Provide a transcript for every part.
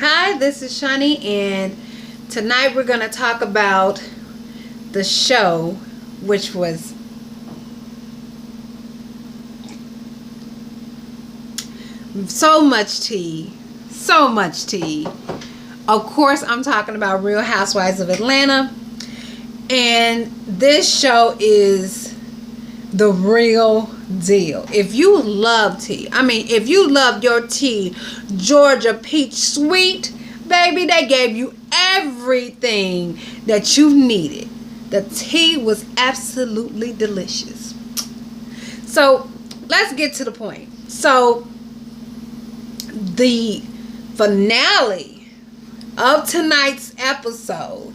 Hi, this is Shani, and tonight we're going to talk about the show, which was so much tea. So much tea. Of course, I'm talking about Real Housewives of Atlanta, and this show is the real deal. If you love tea, if you love your tea Georgia peach sweet, baby, they gave you everything that you needed. The tea was absolutely delicious. So let's get to the point. So the finale of tonight's episode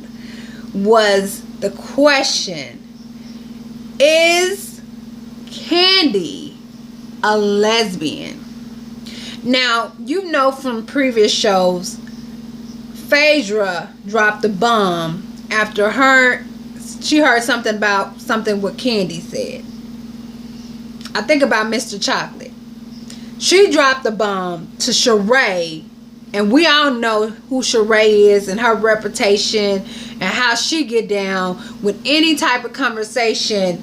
was the question: is Kandi a lesbian? Now, you know from previous shows, Phaedra dropped the bomb after she heard something about something what Kandi said. I think about Mr. Chocolate. She dropped the bomb to RHOA, and we all know who RHOA is and her reputation and how she get down with any type of conversation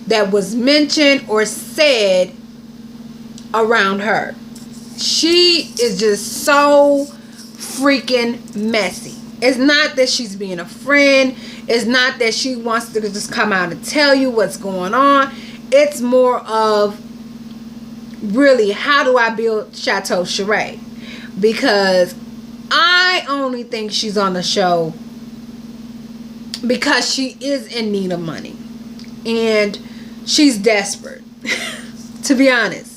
that was mentioned or said around her. She is just so freaking messy. It's not that she's being a friend. It's not that she wants to just come out and tell you what's going on. It's more of, really, how do I build Chateau RHOA? Because I only think she's on the show because she is in need of money. And she's desperate, to be honest.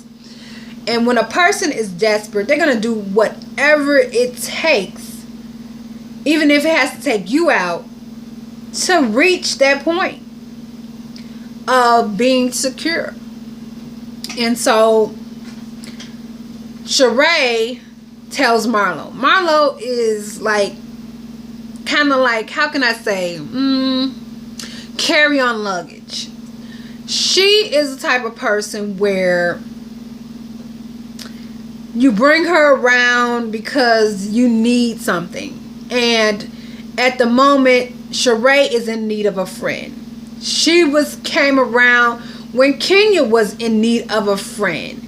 And when a person is desperate, they're going to do whatever it takes, even if it has to take you out, to reach that point of being secure. And so RHOA tells Marlo. Marlo is like, kind of like, how can I say, carry-on luggage. She is the type of person where you bring her around because you need something. And at the moment, RHOA is in need of a friend. She came around when Kenya was in need of a friend.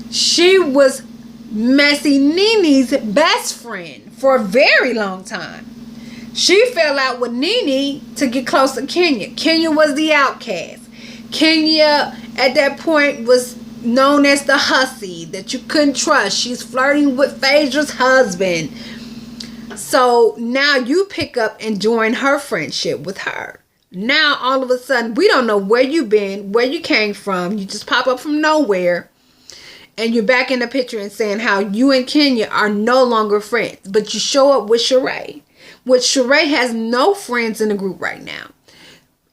She was Messy Nene's best friend for a very long time. She fell out with Nene to get close to Kenya. Kenya was the outcast. Kenya at that point was known as the hussy that you couldn't trust. She's flirting with Phaedra's husband. So now you pick up and join her friendship with her. Now all of a sudden, we don't know where you've been, where you came from. You just pop up from nowhere. And you're back in the picture and saying how you and Kenya are no longer friends. But you show up with RHOA. Which RHOA has no friends in the group right now.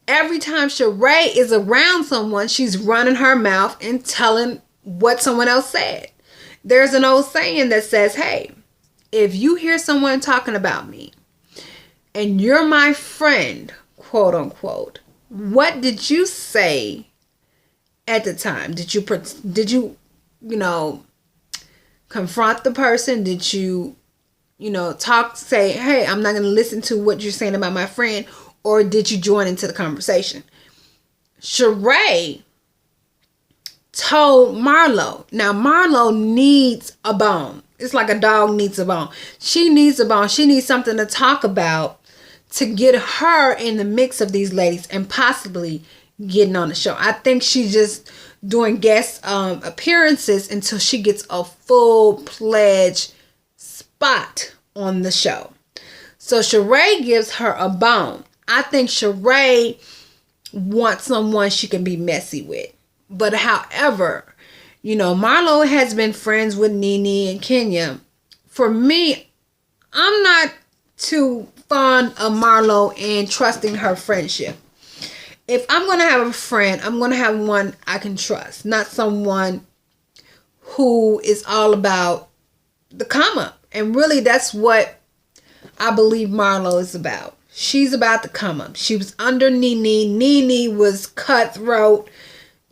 Every time RHOA is around someone, she's running her mouth and telling what someone else said. There's an old saying that says, hey, if you hear someone talking about me and you're my friend, quote unquote, what did you say at the time? Did you confront the person? Did you say, hey, I'm not going to listen to what you're saying about my friend? Or did you join into the conversation? RHOA told Marlo. Now, Marlo needs a bone. It's like a dog needs a bone. She needs a bone. She needs something to talk about to get her in the mix of these ladies and possibly getting on the show. I think she's just doing guest appearances until she gets a full-fledged spot on the show. So RHOA gives her a bone. I think RHOA wants someone she can be messy with. But however, Marlo has been friends with Nene and Kenya. For me, I'm not too fond of Marlo and trusting her friendship. If I'm going to have a friend, I'm going to have one I can trust. Not someone who is all about the come up. And really, that's what I believe Marlo is about. She's about to come up. She was under Nene. Nene was cutthroat,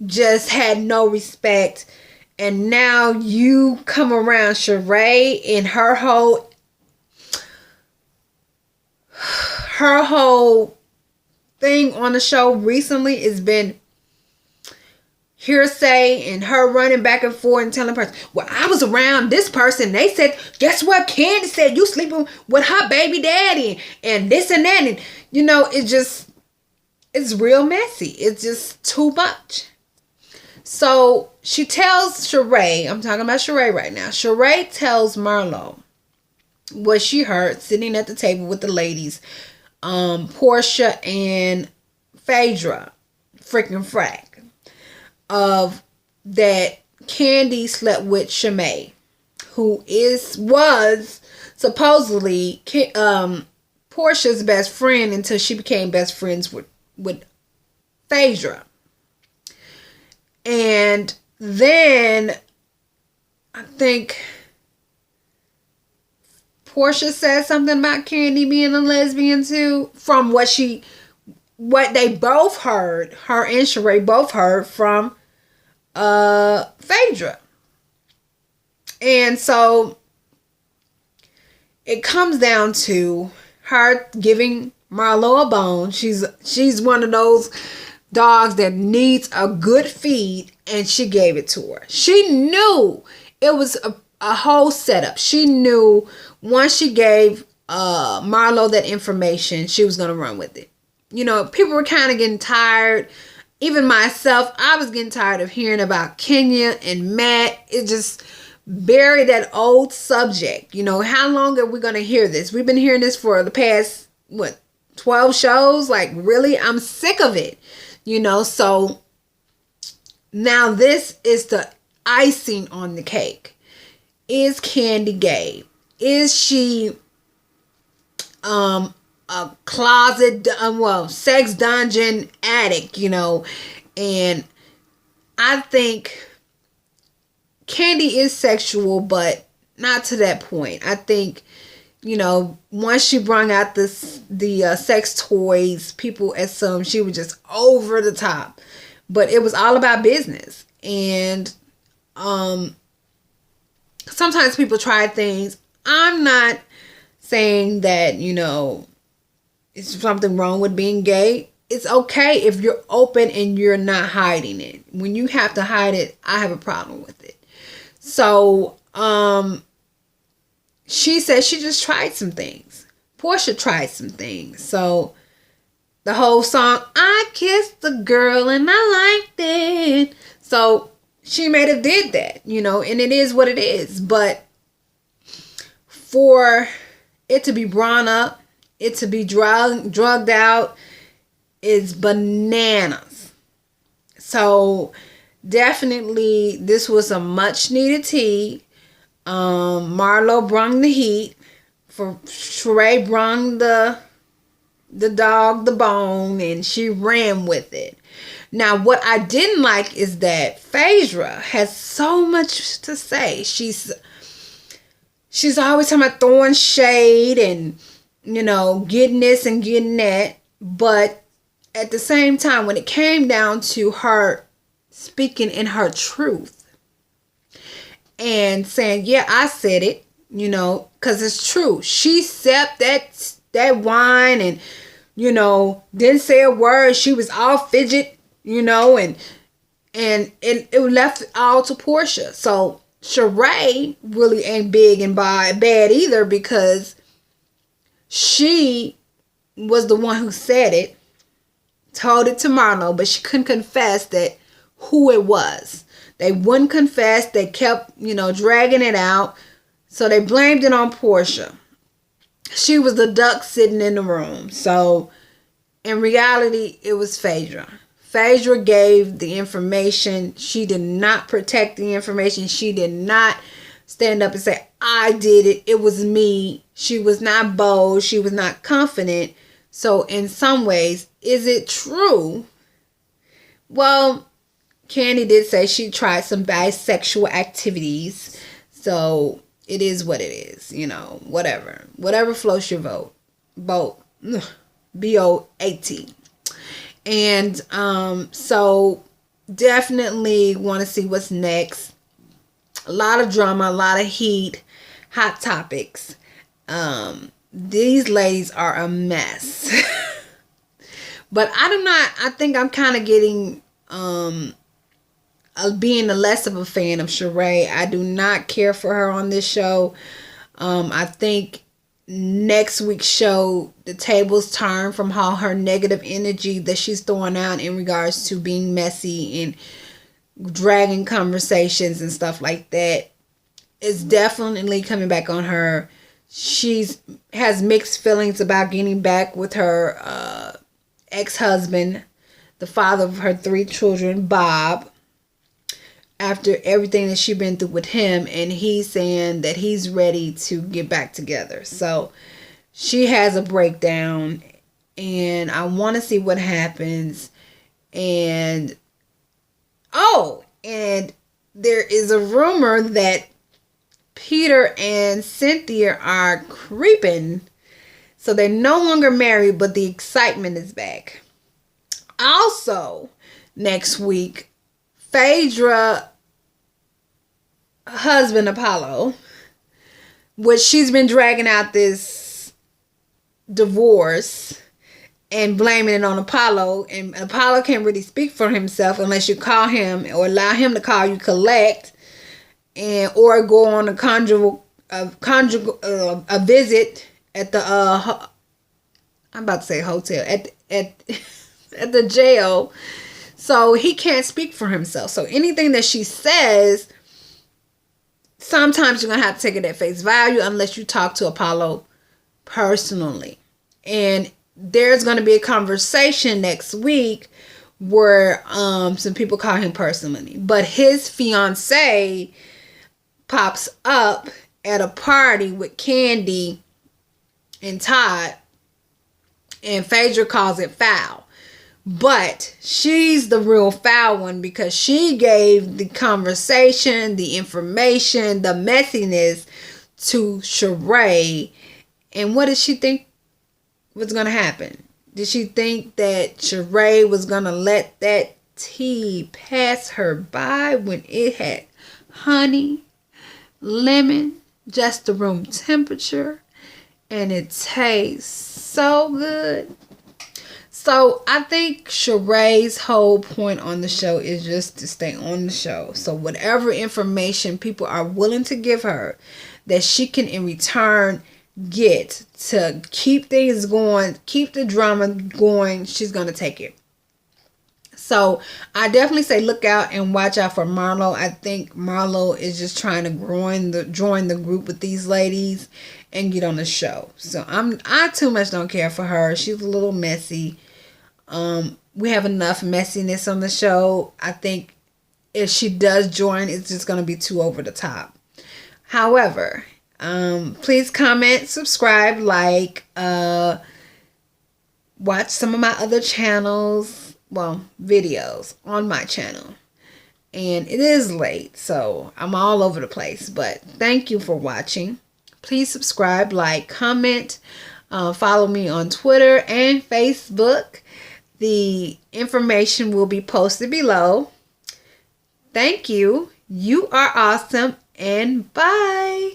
just had no respect. And now you come around RHOA and her whole her whole thing on the show recently has been hearsay and her running back and forth and telling person, well, I was around this person. They said, guess what? Kandi said you sleeping with her baby daddy and this and that. And, you know, it's real messy. It's just too much. So she tells Sheree, I'm talking about Sheree right now. Sheree tells Marlo what she heard sitting at the table with the ladies, Portia and Phaedra, freaking frack, of that Kandi slept with Shamay, who was supposedly Portia's best friend until she became best friends with Phaedra. And then I think Portia said something about Kandi being a lesbian too, from what they both heard, her and Sheree both heard from Phaedra. And so it comes down to her giving Marlo a bone. She's one of those dogs that needs a good feed, and she gave it to her. She knew it was a whole setup. She knew once she gave Marlo that information, she was going to run with it. You know, people were kind of getting tired. Even myself, I was getting tired of hearing about Kenya and Matt. It just buried that old subject. You know, how long are we going to hear this? We've been hearing this for the past, 12 shows? Like, really? I'm sick of it. You know, so now this is the icing on the cake. Is Kandi gay? Is she a closet, sex dungeon addict, you know? And I think Kandi is sexual, but not to that point. I think, you know, once she brought out the sex toys, people assumed she was just over the top. But it was all about business. And sometimes people try things. I'm not saying that, you know, it's something wrong with being gay. It's okay if you're open and you're not hiding it. When you have to hide it, I have a problem with it. So, she said she just tried some things. Portia tried some things. So, the whole song, I kissed the girl and I liked it. So, she may have did that, you know, and it is what it is. But for it to be brought up, it to be drugged out, is bananas. So definitely this was a much needed tea. Marlo brung the heat. For Sheree brung the dog the bone, and she ran with it. Now, what I didn't like is that Phaedra has so much to say. She's always talking about throwing shade and, you know, getting this and getting that. But at the same time, when it came down to her speaking in her truth and saying, yeah, I said it, you know, because it's true. She sipped that wine and, you know, didn't say a word. She was all fidget, you know, and it left it all to Portia. So Sheree really ain't big and bad either, because she was the one who said it, told it to Marlo, but she couldn't confess that who it was. They wouldn't confess. They kept, you know, dragging it out. So they blamed it on Portia. She was the duck sitting in the room. So in reality, it was Phaedra. Phaedra gave the information. She did not protect the information. She did not stand up and say, I did it. It was me. She was not bold. She was not confident. So in some ways, is it true? Well, Kandi did say she tried some bisexual activities. So it is what it is. You know, whatever. Whatever floats your boat. B-O-A-T. And so definitely want to see what's next. A lot of drama, a lot of heat, hot topics. these ladies are a mess. But I think I'm kind of getting, being less of a fan of Sheree. I do not care for her on this show. I think next week's show, the tables turn from all her negative energy that she's throwing out in regards to being messy and dragging conversations and stuff like that. It's definitely coming back on her. Has mixed feelings about getting back with her ex-husband, the father of her 3 children, Bob, after everything that she's been through with him, and he's saying that he's ready to get back together. So she has a breakdown, and I want to see what happens. And there is a rumor that Peter and Cynthia are creeping. So they're no longer married, but the excitement is back. Also, next week, Phaedra husband Apollo, which she's been dragging out this divorce and blaming it on Apollo, and Apollo can't really speak for himself unless you call him or allow him to call you collect, or go on a visit at the I'm about to say hotel at the jail. So he can't speak for himself. So anything that she says, sometimes you're going to have to take it at face value unless you talk to Apollo personally. And there's going to be a conversation next week where some people call him personally. But his fiance pops up at a party with Kandi and Todd, and Phaedra calls it foul. But she's the real foul one because she gave the conversation, the information, the messiness to Sheree. And what did she think was going to happen? Did she think that Sheree was going to let that tea pass her by when it had honey, lemon, just the room temperature, and it tastes so good? So I think Sheree's whole point on the show is just to stay on the show. So whatever information people are willing to give her that she can in return get to keep things going, keep the drama going, she's going to take it. So I definitely say look out and watch out for Marlo. I think Marlo is just trying to join the group with these ladies and get on the show. So I too much don't care for her. She's a little messy. We have enough messiness on the show. I think if she does join, it's just going to be too over the top. However, please comment, subscribe, like, watch some of my other channels, videos on my channel. And it is late, so I'm all over the place, but thank you for watching. Please subscribe, like, comment, follow me on Twitter and Facebook. The information will be posted below. Thank you. You are awesome, and bye.